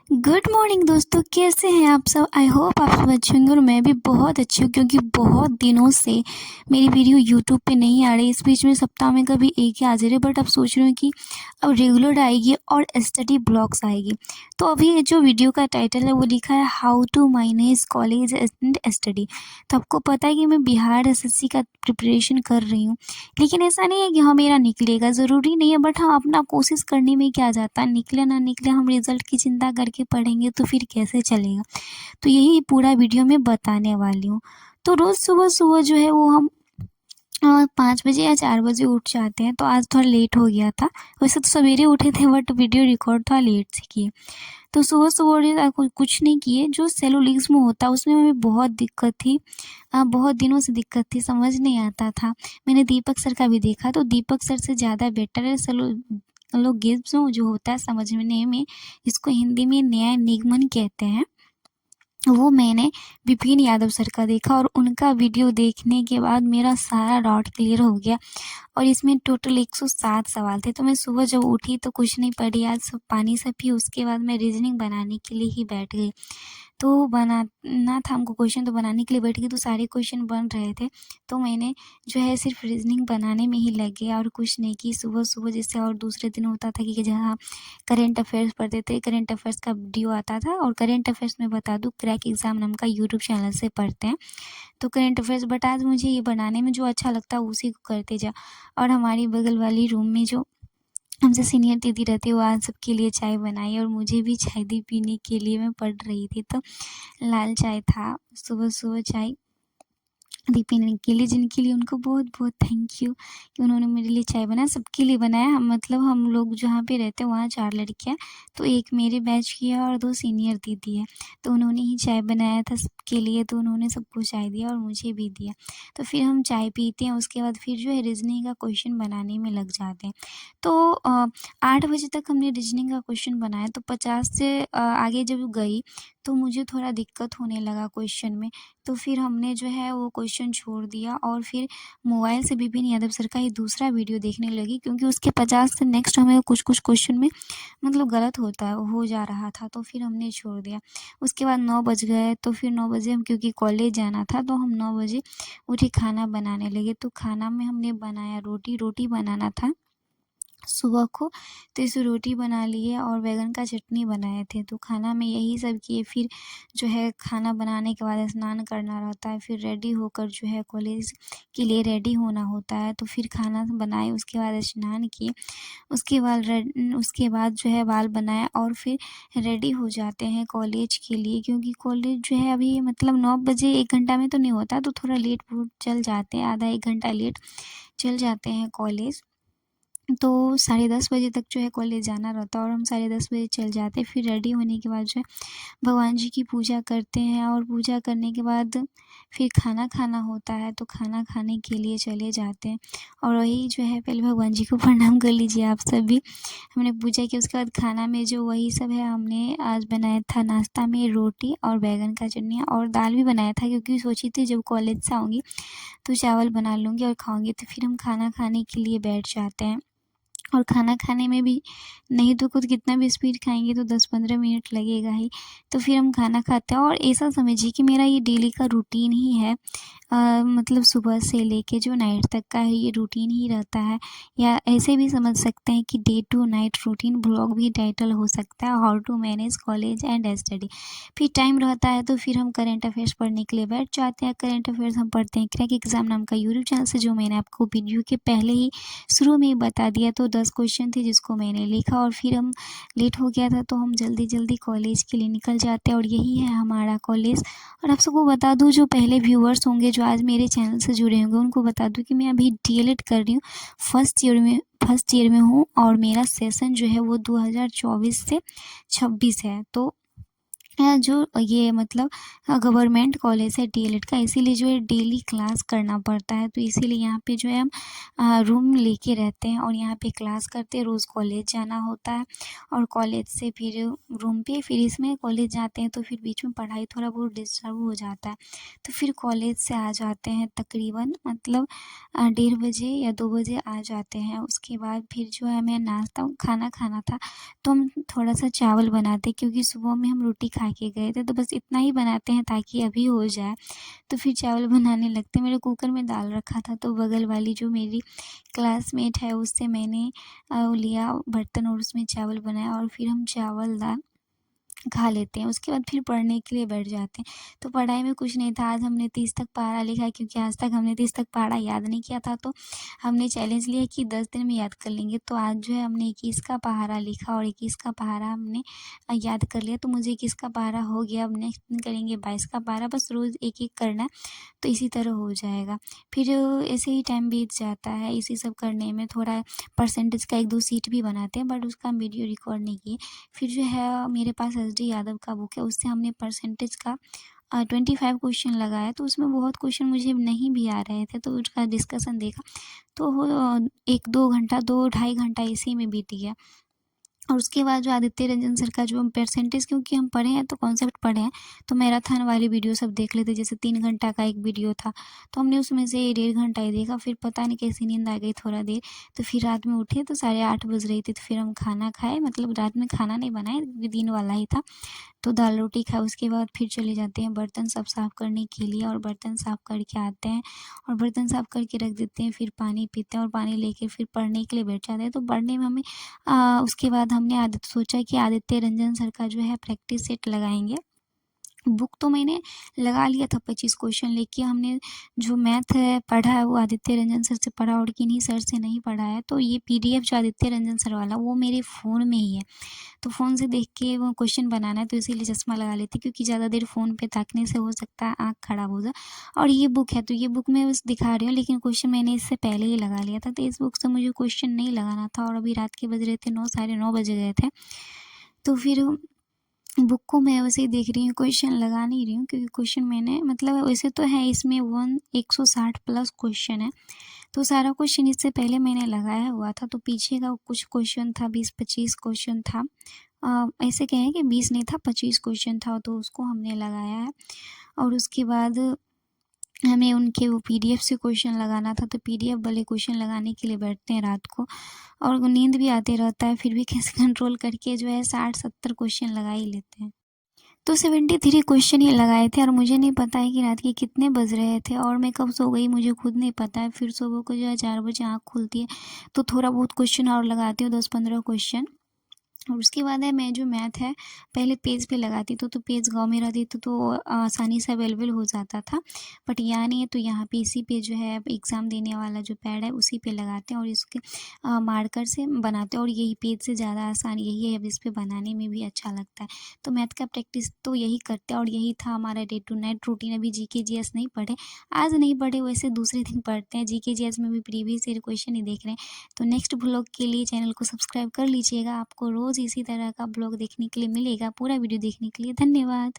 Good morning दोस्तों, कैसे हैं आप सब। आई होप आप सब अच्छे होंगे और मैं भी बहुत अच्छी हूँ, क्योंकि बहुत दिनों से मेरी वीडियो यूट्यूब पे नहीं आ रही। इस बीच में सप्ताह में कभी एक ही आ जा रही है, बट अब सोच रही हूँ कि अब रेगुलर आएगी और स्टडी ब्लॉग्स आएगी। तो अभी ये जो वीडियो का टाइटल है वो लिखा है how to manage college and study. तो आपको पता है कि मैं बिहार एसएससी का प्रिपरेशन कर रही हूँ, लेकिन ऐसा नहीं है कि हाँ मेरा निकलेगा, ज़रूरी नहीं है, बट हाँ अपना कोशिश करने में क्या जाता है, निकले ना निकले, हम रिज़ल्ट की चिंता करके पढ़ेंगे तो फिर कैसे चलेगा। तो यही पूरा वीडियो में बताने वाली हूँ। तो रोज़ सुबह-सुबह जो है वो हम 5 बजे या 4 बजे उठ जाते हैं, तो आज थोड़ा लेट हो गया था। वैसे तो सवेरे उठे थे, बट वीडियो रिकॉर्ड थोड़ा लेट से किए। तो सुबह-सुबह उठे कुछ नहीं किए, जो सेलुलिज्म होता है उसमें हमें बहुत दिक्कत थी। बहुत दिनों से दिक्कत थी, समझ नहीं आता था। मैंने दीपक सर का भी देखा, तो दीपक सर से ज़्यादा बेटर है सेलुलोगिज्म जो होता है समझने में, इसको हिंदी में न्याय निगमन कहते हैं। वो मैंने विपिन यादव सर का देखा और उनका वीडियो देखने के बाद मेरा सारा डाउट क्लियर हो गया। और इसमें टोटल 107 सवाल थे। तो मैं सुबह जब उठी तो कुछ नहीं पढ़ी, आज सब पानी से पी, उसके बाद मैं रीजनिंग बनाने के लिए ही बैठ गई। तो बनाना था हमको, क्वेश्चन तो बनाने के लिए बैठ गई, तो सारे क्वेश्चन बन रहे थे। तो मैंने जो है सिर्फ रीजनिंग बनाने में ही लग गया और कुछ नहीं की सुबह-सुबह। जैसे और दूसरे दिन होता था कि जहाँ करंट अफेयर्स पढ़ते थे, करंट अफेयर्स का वीडियो आता था। और करंट अफेयर्स में बता दूँ, क्रैक एग्ज़ाम नाम का यूट्यूब चैनल से पढ़ते हैं, तो करंट अफेयर्स। बट आज मुझे ये बनाने में जो अच्छा लगता है उसी को करते जा। और हमारी बगल वाली रूम में जो हमसे सीनियर दीदी रहती है, वो आज सबके लिए चाय बनाई और मुझे भी चाय दी पीने के लिए। मैं पढ़ रही थी तो लाल चाय था, सुबह-सुबह चाय दी पीने के लिए, जिनके लिए उनको बहुत-बहुत थैंक यू कि उन्होंने मेरे लिए चाय बनाया, सबके लिए बनाया। मतलब हम लोग जहाँ पे रहते हैं वहाँ 4 लड़कियाँ, तो एक मेरे बैच की है और 2 सीनियर दीदी है, तो उन्होंने ही चाय बनाया था सबके लिए, तो उन्होंने सबको चाय दिया और मुझे भी दिया। तो फिर हम चाय पीते हैं, उसके बाद फिर जो है रीज़निंग का क्वेश्चन बनाने में लग जाते हैं। तो 8 बजे तक हमने रीज़निंग का क्वेश्चन बनाया, तो 50 से आगे जब गई तो मुझे थोड़ा दिक्कत होने लगा क्वेश्चन में। तो फिर हमने जो है वो क्वेश्चन छोड़ दिया और फिर मोबाइल से विपिन यादव सर का ही दूसरा वीडियो देखने लगी, क्योंकि उसके 50 से नेक्स्ट हमें कुछ क्वेश्चन में मतलब गलत हो जा रहा था, तो फिर हमने छोड़ दिया। उसके बाद 9 बज गए, तो फिर 9 बजे हम, क्योंकि कॉलेज जाना था, तो हम 9 बजे उठे, खाना बनाने लगे। तो खाना में हमने बनाया रोटी बनाना था सुबह को, तो इसे रोटी बना लिए और बैंगन का चटनी बनाए थे। तो खाना में यही सब किए। फिर जो है खाना बनाने के बाद स्नान करना रहता है, फिर रेडी होकर जो है कॉलेज के लिए रेडी होना होता है। तो फिर खाना बनाए, उसके बाद स्नान किए, उसके बाद जो है बाल बनाया और फिर रेडी हो जाते हैं कॉलेज के लिए, क्योंकि कॉलेज जो है अभी मतलब 9 बजे 1 घंटा में तो नहीं होता, तो थोड़ा लेट बहुत चल जाते हैं, आधा 1 घंटा लेट चल जाते हैं कॉलेज। तो 10:30 बजे तक जो है कॉलेज जाना रहता है और हम 10:30 बजे चल जाते हैं। फिर रेडी होने के बाद जो है भगवान जी की पूजा करते हैं और पूजा करने के बाद फिर खाना खाना होता है, तो खाना खाने के लिए चले जाते हैं। और वही जो है, पहले भगवान जी को प्रणाम कर लीजिए आप सभी। हमने पूजा की, उसके बाद खाना में जो वही सब है, हमने आज बनाया था नाश्ता में रोटी और बैंगन का चटनी और दाल भी बनाया था, क्योंकि सोची थी जब कॉलेज से आऊँगी तो चावल बना लूँगी और खाऊँगी। तो फिर हम खाना खाने के लिए बैठ जाते हैं। और खाना खाने में भी नहीं तो खुद कितना भी स्पीड खाएँगे तो 10-15 मिनट लगेगा ही। तो फिर हम खाना खाते हैं और ऐसा समझिए कि मेरा ये डेली का रूटीन ही है। मतलब सुबह से लेके जो नाइट तक का है, ये रूटीन ही रहता है, या ऐसे भी समझ सकते हैं कि day to night routine blog भी टाइटल हो सकता है, how to manage college and study. फिर टाइम रहता है तो फिर हम करंट अफेयर्स पढ़ने के लिए बैठ जाते हैं। करंट अफेयर्स हम पढ़ते हैं क्रैक एग्ज़ाम नाम का यूट्यूब चैनल से, जो मैंने आपको वीडियो के पहले ही शुरू में ही बता दिया। तो 10 क्वेश्चन थे जिसको मैंने लिखा और फिर हम लेट हो गया था, तो हम जल्दी कॉलेज के लिए निकल जाते हैं और यही है हमारा कॉलेज। और आप सबको बता दूँ, जो पहले व्यूअर्स होंगे जो आज मेरे चैनल से जुड़े होंगे, उनको बता दूँ कि मैं अभी डीएलएड कर रही हूँ, फर्स्ट ईयर में हूँ और मेरा सेशन जो है वो 2024 से 26 है। तो जो ये मतलब गवर्नमेंट कॉलेज है डीएलएड का, इसीलिए जो है डेली क्लास करना पड़ता है। तो इसीलिए यहाँ पे जो है हम रूम लेके रहते हैं और यहाँ पे क्लास करते हैं। रोज़ कॉलेज जाना होता है और कॉलेज से फिर रूम पे, फिर इसमें कॉलेज जाते हैं तो फिर बीच में पढ़ाई थोड़ा बहुत डिस्टर्ब हो जाता है। तो फिर कॉलेज से आ जाते हैं तकरीबन मतलब 1:30 बजे या 2 बजे आ जाते हैं। उसके बाद फिर जो है हमें नाश्ता खाना खाना था, तो हम थोड़ा-सा चावल बनाते क्योंकि सुबह में हम रोटी खा के गए थे, तो बस इतना ही बनाते हैं ताकि अभी हो जाए। तो फिर चावल बनाने लगते, मेरे कुकर में दाल रखा था तो बगल वाली जो मेरी क्लासमेट है उससे मैंने वो लिया बर्तन और उसमें चावल बनाया और फिर हम चावल दाल खा लेते हैं। उसके बाद फिर पढ़ने के लिए बैठ जाते हैं। तो पढ़ाई में कुछ नहीं था, आज हमने 30 तक पहाड़ा लिखा है क्योंकि आज तक हमने 30 तक पहाड़ा याद नहीं किया था, तो हमने चैलेंज लिया कि 10 दिन में याद कर लेंगे। तो आज जो है हमने 21 का पहाड़ा लिखा और 21 का पहाड़ा हमने याद कर लिया। तो मुझे 21 का पहाड़ा हो गया, अब नेक्स्ट दिन करेंगे 22 का पहाड़ा, बस रोज़ एक-एक करना है, तो इसी तरह हो जाएगा। फिर ऐसे ही टाइम बीत जाता है इसी सब करने में। थोड़ा परसेंटेज का 1-2 सीट भी बनाते हैं बट उसका हम वीडियो रिकॉर्ड नहीं किए। फिर जो है मेरे पास एसडी यादव का बुक है, उससे हमने परसेंटेज का 25 क्वेश्चन लगाया, तो उसमें बहुत क्वेश्चन मुझे नहीं भी आ रहे थे, तो उसका डिस्कशन देखा तो 1-2 घंटा 2 ढाई घंटा इसी में बीत गया। और उसके बाद जो आदित्य रंजन सर का जो हम परसेंटेज, क्योंकि हम पढ़े हैं तो कॉन्सेप्ट पढ़े हैं, तो मैराथन वाली वीडियो सब देख लेते। जैसे 3 घंटा का एक वीडियो था तो हमने उसमें से 1.5 घंटा ही देखा, फिर पता नहीं कैसी नींद आ गई थोड़ा देर, तो फिर रात में उठे तो 8:30 बज रही थी, तो फिर हम खाना खाए, मतलब रात में खाना नहीं बनाए, दिन वाला ही था, तो दाल रोटी खाए। उसके बाद फिर चले जाते हैं बर्तन सब साफ़ करने के लिए और बर्तन साफ़ करके आते हैं और बर्तन साफ़ करके रख देते हैं, फिर पानी पीते हैं और पानी लेके फिर पढ़ने के लिए बैठ जाते हैं। तो पढ़ने में हमें उसके बाद हमने सोचा कि आदित्य रंजन सर का जो है प्रैक्टिस सेट लगाएंगे। बुक तो मैंने लगा लिया था 25 क्वेश्चन, लेके हमने जो मैथ है पढ़ा है वो आदित्य रंजन सर से पढ़ा और किन्हीं सर से नहीं पढ़ा है। तो ये पीडीएफ जो आदित्य रंजन सर वाला वो मेरे फ़ोन में ही है, तो फ़ोन से देख के वो क्वेश्चन बनाना है, तो इसीलिए चश्मा लगा लेती क्योंकि ज़्यादा देर फ़ोन पे ताकने से हो सकता है आँख खराब हो जाए। और ये बुक है, तो ये बुक मैं बस दिखा रही हूँ, लेकिन क्वेश्चन मैंने इससे पहले ही लगा लिया था, तो इस बुक से मुझे क्वेश्चन नहीं लगाना था और अभी रात के बज रहे थे 9, साढ़े 9 बज गए थे। तो फिर बुक को मैं वैसे ही देख रही हूँ, क्वेश्चन लगा नहीं रही हूँ क्योंकि क्वेश्चन मैंने मतलब वैसे तो है इसमें 160 प्लस क्वेश्चन है, तो सारा क्वेश्चन इससे पहले मैंने लगाया हुआ था। तो पीछे का कुछ क्वेश्चन था, 20-25 क्वेश्चन था, ऐसे कहें कि 20 नहीं था, 25 क्वेश्चन था, तो उसको हमने लगाया है। और उसके बाद हमें उनके वो पीडीएफ से क्वेश्चन लगाना था, तो पीडीएफ वाले क्वेश्चन लगाने के लिए बैठते हैं रात को और नींद भी आते रहता है, फिर भी कैसे कंट्रोल करके जो है 60-70 क्वेश्चन लगा ही लेते हैं। तो 73 क्वेश्चन ही लगाए थे और मुझे नहीं पता है कि रात के कितने बज रहे थे और मैं कब सो गई मुझे खुद नहीं पता है। फिर सुबह को जो है 4 बजे आँख खुलती है तो थोड़ा बहुत क्वेश्चन और लगाती हूँ, 10-15 क्वेश्चन। और उसके बाद है मैं जो मैथ है पहले पेज पे लगाती तो पेज गाँव में रहती तो आसानी से अवेलेबल हो जाता था, बट यहाँ नहीं है, तो यहाँ पे इसी पे जो है एग्ज़ाम देने वाला जो पैड है उसी पे लगाते हैं और इसके मार्कर से बनाते हैं और यही पेज से ज़्यादा आसान यही है, अब इस पे बनाने में भी अच्छा लगता है। तो मैथ का प्रैक्टिस तो यही करते हैं और यही था हमारा डे टू नाइट रूटीन। अभी जीके जीएस नहीं पढ़े, आज नहीं पढ़े, वैसे दूसरे दिन पढ़ते हैं। जीके जीएस में भी प्रीवियस ईयर क्वेश्चन ही देख रहे हैं। तो नेक्स्ट ब्लॉग के लिए चैनल को सब्सक्राइब कर लीजिएगा, आपको रोज़ इसी तरह का ब्लॉग देखने के लिए मिलेगा। पूरा वीडियो देखने के लिए धन्यवाद।